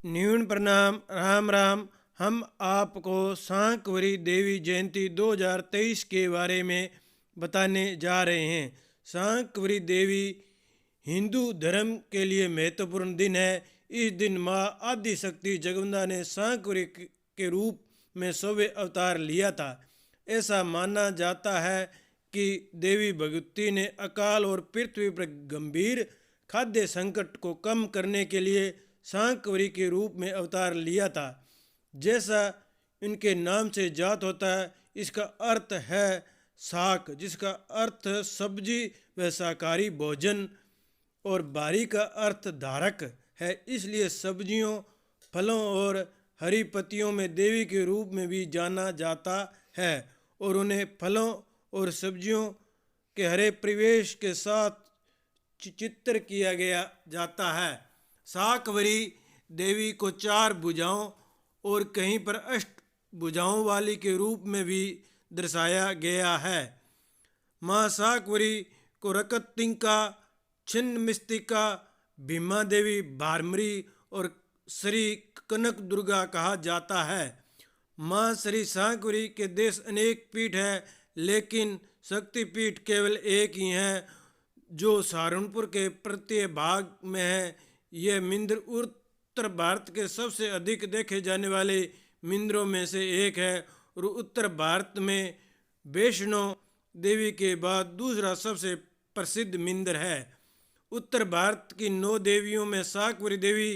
न्यून प्रणाम। राम राम। हम आपको शाकंभरी देवी जयंती 2023 के बारे में बताने जा रहे हैं। शाकंभरी देवी हिंदू धर्म के लिए महत्वपूर्ण दिन है। इस दिन माँ आदिशक्ति जगदम्बा ने शाकंभरी के रूप में सौवें अवतार लिया था। ऐसा माना जाता है कि देवी भगवती ने अकाल और पृथ्वी पर गंभीर खाद्य संकट को कम करने के लिए शाकंभरी के रूप में अवतार लिया था। जैसा इनके नाम से जात होता है, इसका अर्थ है शाक, जिसका अर्थ सब्जी व शाकाहारी भोजन, और बारी का अर्थ धारक है। इसलिए सब्जियों, फलों और हरी पत्तियों में देवी के रूप में भी जाना जाता है और उन्हें फलों और सब्जियों के हरे परिवेश के साथ चित्र किया गया जाता है। शाकंभरी देवी को 4 भुजाओं और कहीं पर 8 भुजाओं वाली के रूप में भी दर्शाया गया है। माँ शाकंभरी को रकतिंका, छिन्नमस्तिका, भीमा देवी, भारमरी और श्री कनक दुर्गा कहा जाता है। माँ श्री शाकंभरी के देश अनेक पीठ है, लेकिन शक्तिपीठ केवल एक ही है जो सहारनपुर के प्रत्यय भाग में है। यह मंदिर उत्तर भारत के सबसे अधिक देखे जाने वाले मंदिरों में से एक है और उत्तर भारत में वैष्णो देवी के बाद दूसरा सबसे प्रसिद्ध मंदिर है। उत्तर भारत की 9 देवियों में शाकंभरी देवी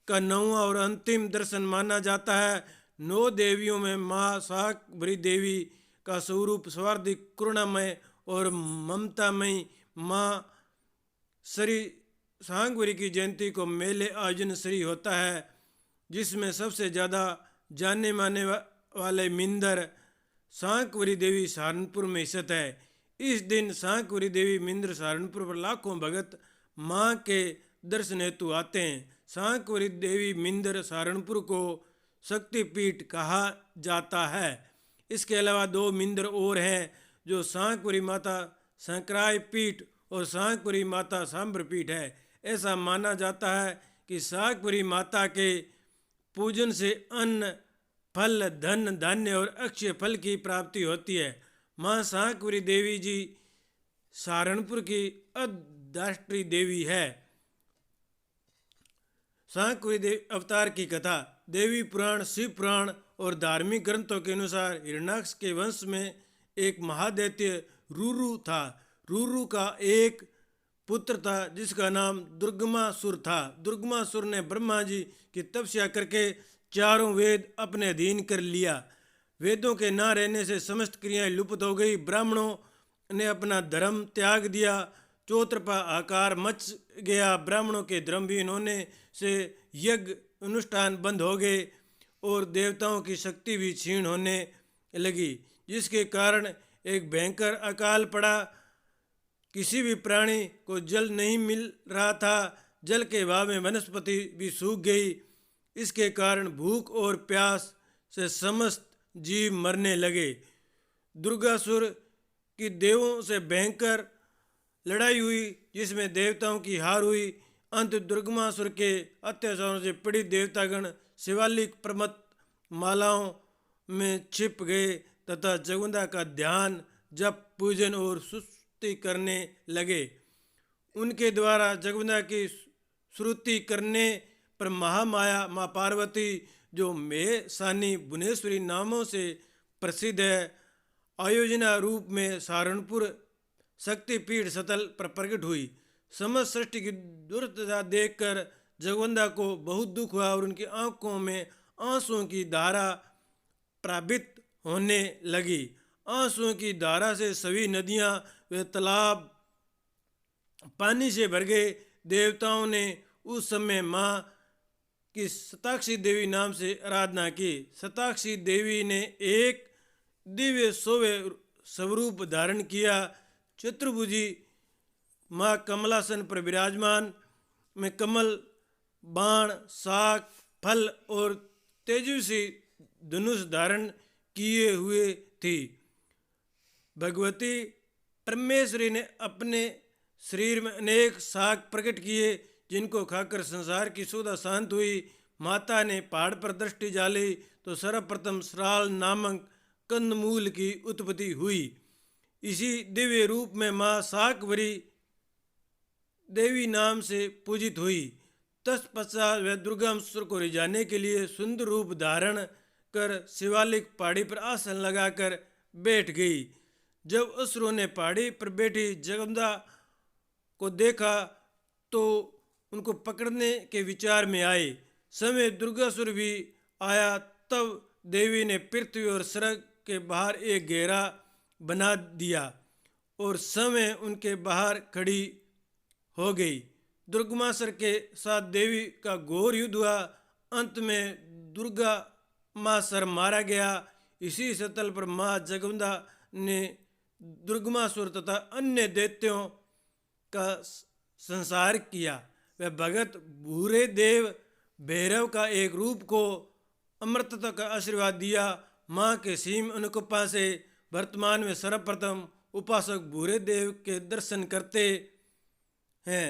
का 9वां और अंतिम दर्शन माना जाता है। 9 देवियों में माँ शाकंभरी देवी का स्वरूप स्वार्थिक, करुणामय और ममतामयी। माँ श्री शाकंभरी की जयंती को मेले आयोजन श्री होता है, जिसमें सबसे ज़्यादा जाने माने वाले मंदिर शाकंभरी देवी सहारनपुर में स्थित है। इस दिन शाकंभरी देवी मंदिर सहारनपुर पर लाखों भक्त माँ के दर्शन हेतु आते हैं। शाकंभरी देवी मंदिर सहारनपुर को शक्तिपीठ कहा जाता है। इसके अलावा 2 मंदिर और हैं जो शाकंभरी माता शंकराय पीठ और शाकंभरी माता सांबर पीठ है। ऐसा माना जाता है कि शाकंभरी माता के पूजन से अन्न, फल, धन, धान्य और अक्षय फल की प्राप्ति होती है। माँ शाकंभरी देवी जी सहारनपुर की अधिष्ठात्री देवी है। शाकंभरी देवी अवतार की कथा। देवी पुराण, शिव पुराण और धार्मिक ग्रंथों के अनुसार हिरण्याक्ष के वंश में एक महादैत्य रुरु था। रुरु का एक पुत्र था जिसका नाम दुर्गमासुर था। दुर्गमासुर ने ब्रह्मा जी की तपस्या करके चारों वेद अपने अधीन कर लिया। वेदों के न रहने से समस्त क्रियाएं लुप्त हो गई। ब्राह्मणों ने अपना धर्म त्याग दिया। चौतरफा आकार मच गया। ब्राह्मणों के धर्महीन होने से यज्ञ अनुष्ठान बंद हो गए और देवताओं की शक्ति भी क्षीण होने लगी, जिसके कारण एक भयंकर अकाल पड़ा। किसी भी प्राणी को जल नहीं मिल रहा था। जल के अभाव में वनस्पति भी सूख गई। इसके कारण भूख और प्यास से समस्त जीव मरने लगे। दुर्गासुर की देवों से भयंकर लड़ाई हुई, जिसमें देवताओं की हार हुई। अंत दुर्गमासुर के अत्याचारों से पीड़ित देवतागण शिवालिक पर्वत मालाओं में छिप गए तथा जगदम्बा का ध्यान, जप, पूजन और स्तुति करने लगे। उनके द्वारा जगदम्बा की स्तुति करने पर महामाया माँ पार्वती, जो महेशानी, भुवनेश्वरी नामों से प्रसिद्ध है, आयोजना रूप में सहारनपुर शक्तिपीठ स्थल पर प्रकट हुई। समस्त सृष्टि की दुर्दशा देखकर जगदम्बा को बहुत दुख हुआ और उनकी आंखों में आंसुओं की धारा प्रवाहित होने लगी। आंसुओं की धारा से सभी नदियां व तालाब पानी से भर गए। देवताओं ने उस समय माँ की शताक्षी देवी नाम से आराधना की। शताक्षी देवी ने एक दिव्य शोभे स्वरूप धारण किया। चतुर्भुजी माँ कमलासन पर विराजमान में कमल, बाण, शाक, फल और तेजस्वी धनुष धारण किए हुए थी। भगवती परमेश्वरी ने अपने शरीर में अनेक शाक प्रकट किए, जिनको खाकर संसार की सुधा शांत हुई। माता ने पहाड़ पर दृष्टि डाली तो सर्वप्रथम श्राल नामक कंदमूल की उत्पत्ति हुई। इसी दिव्य रूप में माँ शाकंभरी देवी नाम से पूजित हुई। तत्पश्चात वह दुर्गासुर को रिझाने के लिए सुंदर रूप धारण कर शिवालिक पहाड़ी पर आसन लगाकर बैठ गई। जब असुरों ने पहाड़ी पर बैठी जगदम्बा को देखा तो उनको पकड़ने के विचार में आए। समय दुर्गासुर भी आया, तब देवी ने पृथ्वी और स्वर्ग के बाहर एक घेरा बना दिया और समय उनके बाहर खड़ी हो गई। दुर्गमासुर के साथ देवी का घोर युद्ध हुआ। अंत में दुर्गा मासुर मारा गया। इसी स्थल पर माँ जगदम्बा ने दुर्गमासुर तथा अन्य दैत्यों का संहार किया। वह भगत भूरे देव भैरव का एक रूप को अमृतता का आशीर्वाद दिया। माँ के सीम अनुकंपा से वर्तमान में सर्वप्रथम उपासक भूरे देव के दर्शन करते हैं।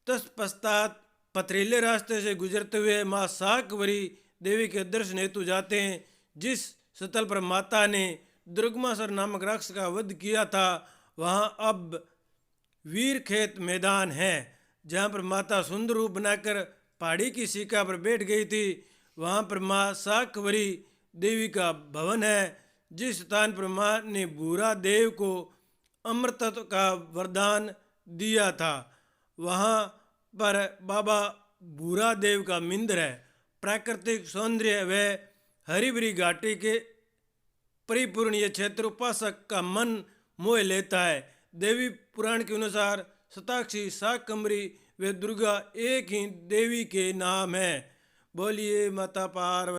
तत्पश्चात पथरीले रास्ते से गुजरते हुए माँ शाकंभरी देवी के दर्शन हेतु जाते हैं। जिस स्थल पर माता ने दुर्गमासुर नामक राक्षस का वध किया था वहाँ अब वीरखेत मैदान है, जहाँ पर माता सुंदर रूप बनाकर पहाड़ी की शिखा पर बैठ गई थी। वहाँ पर माँ शाकंभरी देवी का भवन है। जिस स्थान पर माँ ने भूरा देव को अमृतत्व का वरदान दिया था वहाँ पर बाबा भूरा देव का मंदिर है। प्राकृतिक सौंदर्य व हरी भरी घाटी के परिपूर्ण यह क्षेत्र उपासक का मन मोह लेता है। देवी पुराण के अनुसार शताक्षी, शाकंभरी व दुर्गा एक ही देवी के नाम है। बोलिए माता पार्वती।